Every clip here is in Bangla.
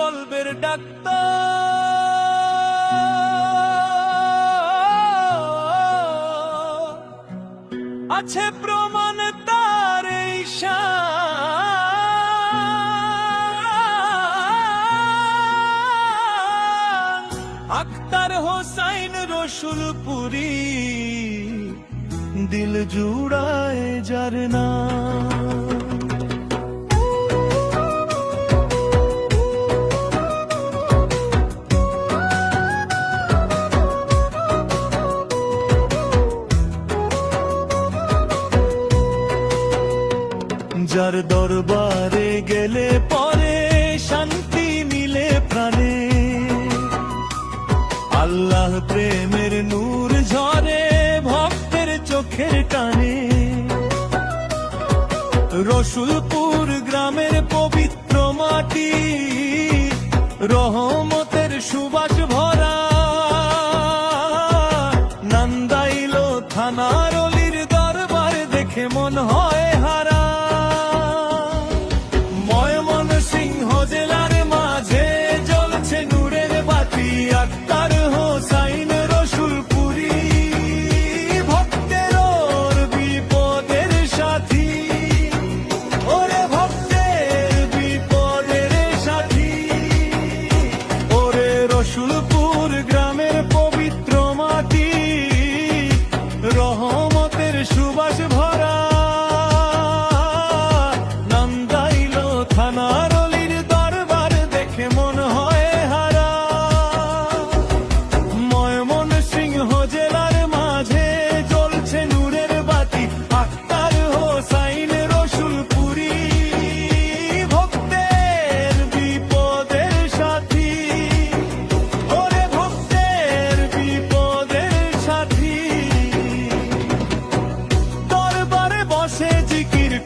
কলবের ডাক্তার। আছে প্রমাণ তার এই শান। আখতার হোসাইন রসুলপুরি, দিল জুড়ায় যার নাম। যার দরবারে গেলে পরে শান্তি মিলে প্রাণে, আল্লাহ প্রেমের নূর ঝরে ভক্তের চোখের টানে। রসুলপুর গ্রামের পবিত্র মাটি, রহমতের সুবাস ভরা। নান্দাইল থানার অলির দরবার দেখে মন হয় হারা। জেলার মাঝে জ্বলছে নূরের বাতি, আখতার হোসাইন রসুলপুরি, ভক্তের ওর বিপদের সাথী। ওরে ভক্তের বিপদের সাথী, ওরে রসুলপুর গ্রামের পবিত্র মাটি, রহমতের সুবাস ভরা। নান্দাইল থানার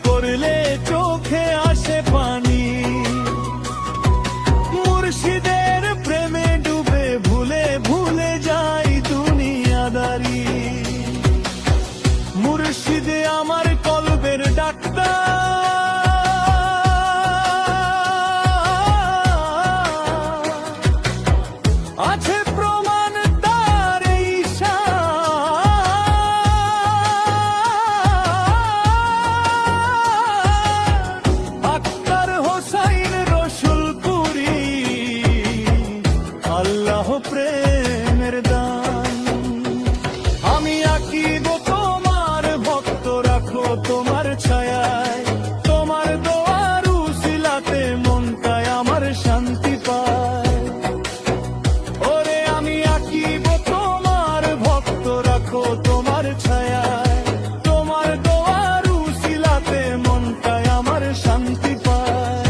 করলে চোখে আসে পানি। মুর্শিদের প্রেমে ডুবে ভুলে ভুলে যাই দুনিয়াদারি। মুর্শিদে আমার কলবের ডাক্তার। আছে প্রমাণ তার এই প্রেমের দান। আমি আঁকিব তোমার ভক্ত, রাখো তোমার ছায়ায়। তোমার দোয়ার উসিলাতে মনটায় আমার শান্তি পায়। ওরে আমি আঁকিব তোমার ভক্ত, রাখো তোমার ছায়ায়। তোমার দোয়ার উসিলাতে মনটায় আমার শান্তি পায়।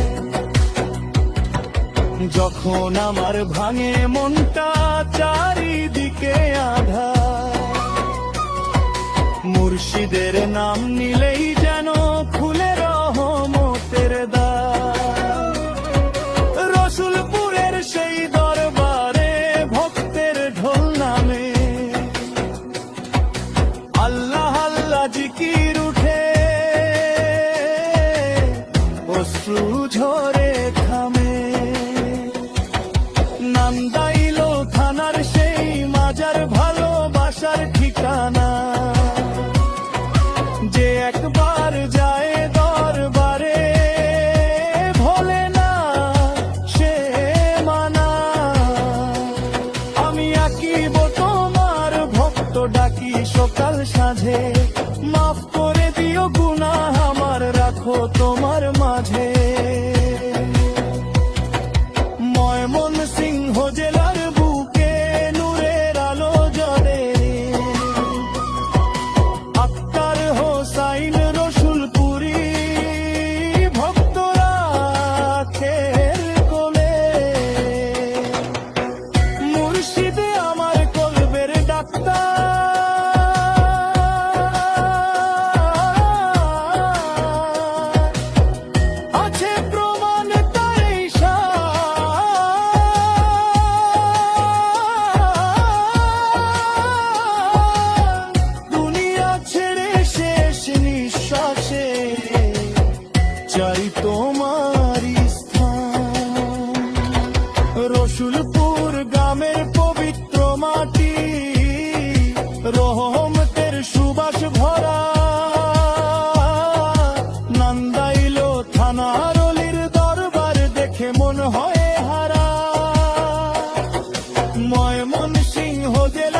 যখন আমার ভাঙে মনটা, চারিদিকে আঁধার, মুর্শিদের নাম নিলেই যেন খুলে রহমতের দ্বার। রসুলপুরের সেই দরবারে ভক্তের ঢোল নামে, আল্লাহ আল্লাহ জিকির উঠে, অশ্রু ঝরে থামে। নান্দাইল থানার সেই মাজার ভালোবাসার ঠিকানা, যে একবার যায় দরবারে ভোলে না সে মানা। আমি আঁকিব তোমার ভক্ত, ডাকি সকাল সাঁঝে। মাফ করে দিও গুনাহ আমার, রাখো তোমার মাঝে। ময়মনসিংহ জেলার বুকে নূরের আলো জ্বলে, আখতার হোসাইন রসুলপুরি, ভক্তরা আখের কোলে। মুর্শিদে আমার কলবের ডাক্তার। খোঁজে